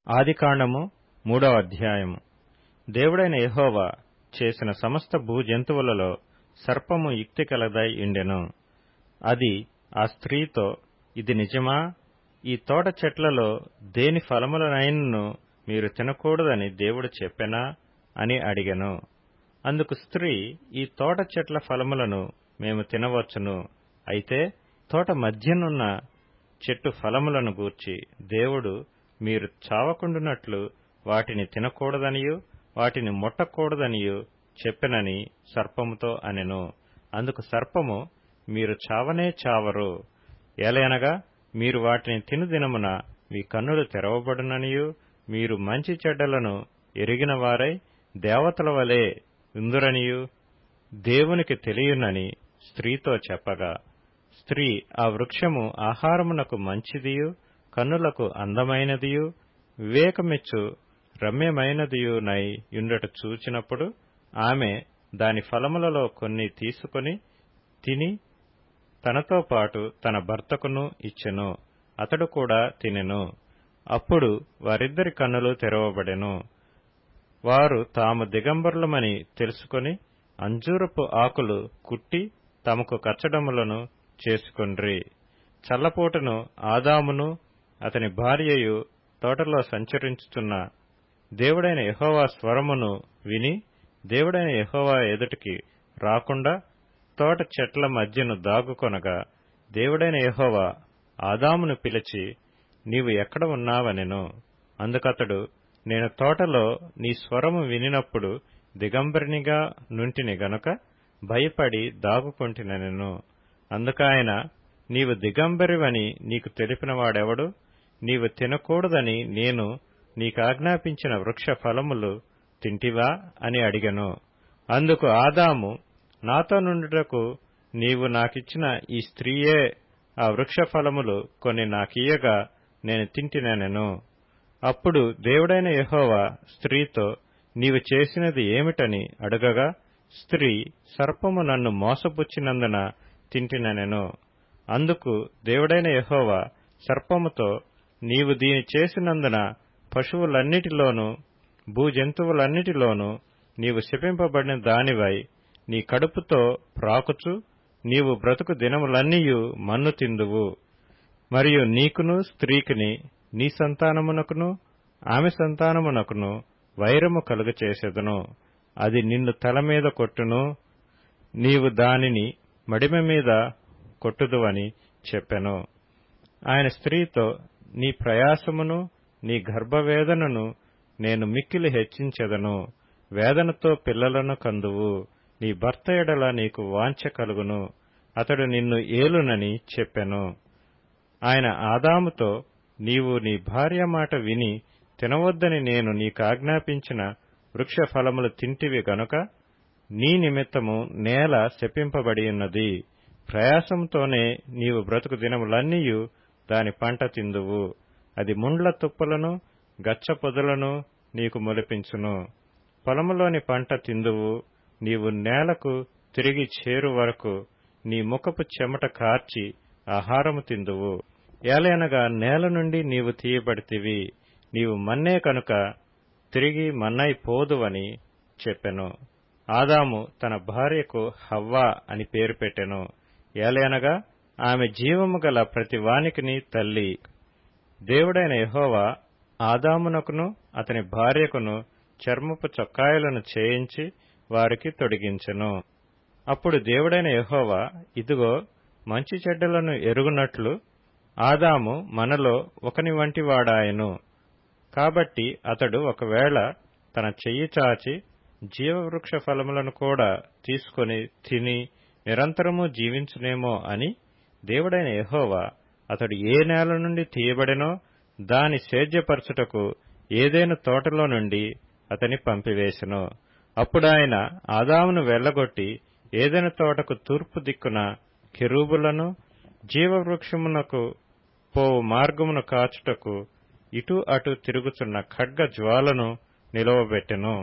ఆదికాండము 3వ అధ్యాయము. దేవుడైన యెహోవా చేసిన సమస్త భూజంతువులలో సర్పము యుక్తి కలదై ఉండెను. అది ఆ స్త్రీతో, ఇది నిజమా? ఈ తోట చెట్లలో దేని ఫలములనైనను మీరు తినకూడదని దేవుడు చెప్పెనా అని అడిగెను. అందుకు స్త్రీ, ఈ తోట చెట్ల ఫలములను మేము తినవచ్చును. అయితే తోట మధ్యనున్న చెట్టు ఫలములను గూర్చి దేవుడు మీరు చావకుండునట్లు వాటిని తినకూడదనియు వాటిని ముట్టకూడదనియు చెప్పెనని సర్పముతో అనెను. అందుకు సర్పము, మీరు చావనే చావరు. ఏలయనగా మీరు వాటిని తిను దినమున మీ కన్నులు తెరవబడుననియు మీరు మంచి చెడ్డలను ఎరిగిన వారై దేవతల వలె ఉందురనియు దేవునికి తెలియునని స్త్రీతో చెప్పగా, స్త్రీ ఆ వృక్షము ఆహారమునకు మంచిదియు కన్నులకు అందమైనదియు వివేకమిచ్చు రమ్యమైనదియునై యుండుట చూచినప్పుడు ఆమె దాని ఫలములలో కొన్ని తీసుకొని తిని తనతో పాటు తన భర్తకును ఇచ్చెను. అతడు కూడా తినెను. అప్పుడు వారిద్దరి కన్నులు తెరవబడెను. వారు తాము దిగంబరులమని తెలుసుకొని అంజూరపు ఆకులు కుట్టి తమకు కచ్చడములను చేసుకొండ్రి. చల్లపూటను ఆదామును అతని భార్యయు తోటలో సంచరించుచున్న దేవుడైన యెహోవా స్వరమును విని దేవుడైన యెహోవా ఎదుటికి రాకుండా తోట చెట్ల మధ్యను దాగుకొనగా, దేవుడైన యెహోవా ఆదామును పిలిచి, నీవు ఎక్కడ ఉన్నావనెను. అందుకతడు, నేను తోటలో నీ స్వరము వినినప్పుడు దిగంబరినిగా నుంటిని గనుక భయపడి దాగుకొంటినెను. అందుకాయన, నీవు దిగంబరివని నీకు తెలిపినవాడెవడు? నీవు తినకూడదని నేను నీకాజ్ఞాపించిన వృక్ష ఫలములు తింటివా అని అడిగెను. అందుకు ఆదాము, నాతో నుండుటకు నీవు నాకిచ్చిన ఈ స్త్రీయే ఆ వృక్ష ఫలములు కొన్ని నాకియ్యగా నేను తింటినెను. అప్పుడు దేవుడైన యెహోవా స్త్రీతో, నీవు చేసినది ఏమిటని అడుగగా, స్త్రీ, సర్పము నన్ను మోసపుచ్చినందున తింటినెను. అందుకు దేవుడైన యెహోవా సర్పముతో, నీవు దీని చేసినందున పశువులన్నిటిలోనూ భూజంతువులన్నిటిలోనూ నీవు శపింపబడిన దానివై నీ కడుపుతో ప్రాకుచు నీవు బ్రతుకు దినములన్నీయు మన్ను తిందువు. మరియు నీకును స్త్రీకిని నీ సంతానమునకును ఆమె సంతానమునకును వైరము కలుగచేసెదను. అది నిన్ను తల మీద కొట్టును, నీవు దానిని మడిమ మీద కొట్టుదువని చెప్పెను. ఆయన స్త్రీతో, నీ ప్రయాసమును నీ గర్భవేదనను నేను మిక్కిలి హెచ్చించెదను. వేదనతో పిల్లలను కందువు. నీ భర్త ఎడల నీకు వాంఛ కలుగును, అతడు నిన్ను ఏలునని చెప్పెను. ఆయన ఆదాముతో, నీవు నీ భార్య మాట విని తినవద్దని నేను నీకాజ్ఞాపించిన వృక్ష ఫలములు తింటివి గనుక నీ నిమిత్తము నేల శపింపబడియున్నది. ప్రయాసంతోనే నీవు బ్రతుకు దినములన్నీయు దాని పంట తిందువు. అది ముండ్ల తుప్పలను గచ్చ పొదలను నీకు మొలిపించును. పొలములోని పంట తిందువు. నీవు నేలకు తిరిగి చేరు వరకు నీ ముఖపు చెమట కార్చి ఆహారము తిందువు. ఏలయనగా నేల నుండి నీవు తీయబడితివి, నీవు మన్నే కనుక తిరిగి మన్నైపోదువని చెప్పెను. ఆదాము తన భార్యకు హవ్వ అని పేరు పెట్టెను. ఏలయనగా ఆమె జీవము గల ప్రతి వానికిని తల్లి. దేవుడైన యెహోవా ఆదామునకును అతని భార్యకును చర్మపు చొక్కాయలను చేయించి వారికి తొడిగించెను. అప్పుడు దేవుడైన యెహోవా, ఇదిగో, మంచి చెడ్డలను ఎరుగునట్లు ఆదాము మనలో ఒకని వంటి వాడాయెను. కాబట్టి అతడు ఒకవేళ తన చెయ్యి చాచి జీవవృక్ష ఫలములను కూడా తీసుకొని తిని నిరంతరము జీవించునేమో అని దేవుడైన యెహోవా అతడు ఏ నేల నుండి తీయబడెనో దాని సేద్యపరచుటకు ఏదెను తోటలో నుండి అతని పంపివేసెను. అప్పుడాయన ఆదామును వెళ్లగొట్టి ఏదెను తోటకు తూర్పు దిక్కున కెరూబులను జీవవృక్షమునకు పోవు మార్గమును కాచుటకు ఇటు అటు తిరుగుచున్న ఖడ్గ జ్వాలను నిలవబెట్టెను.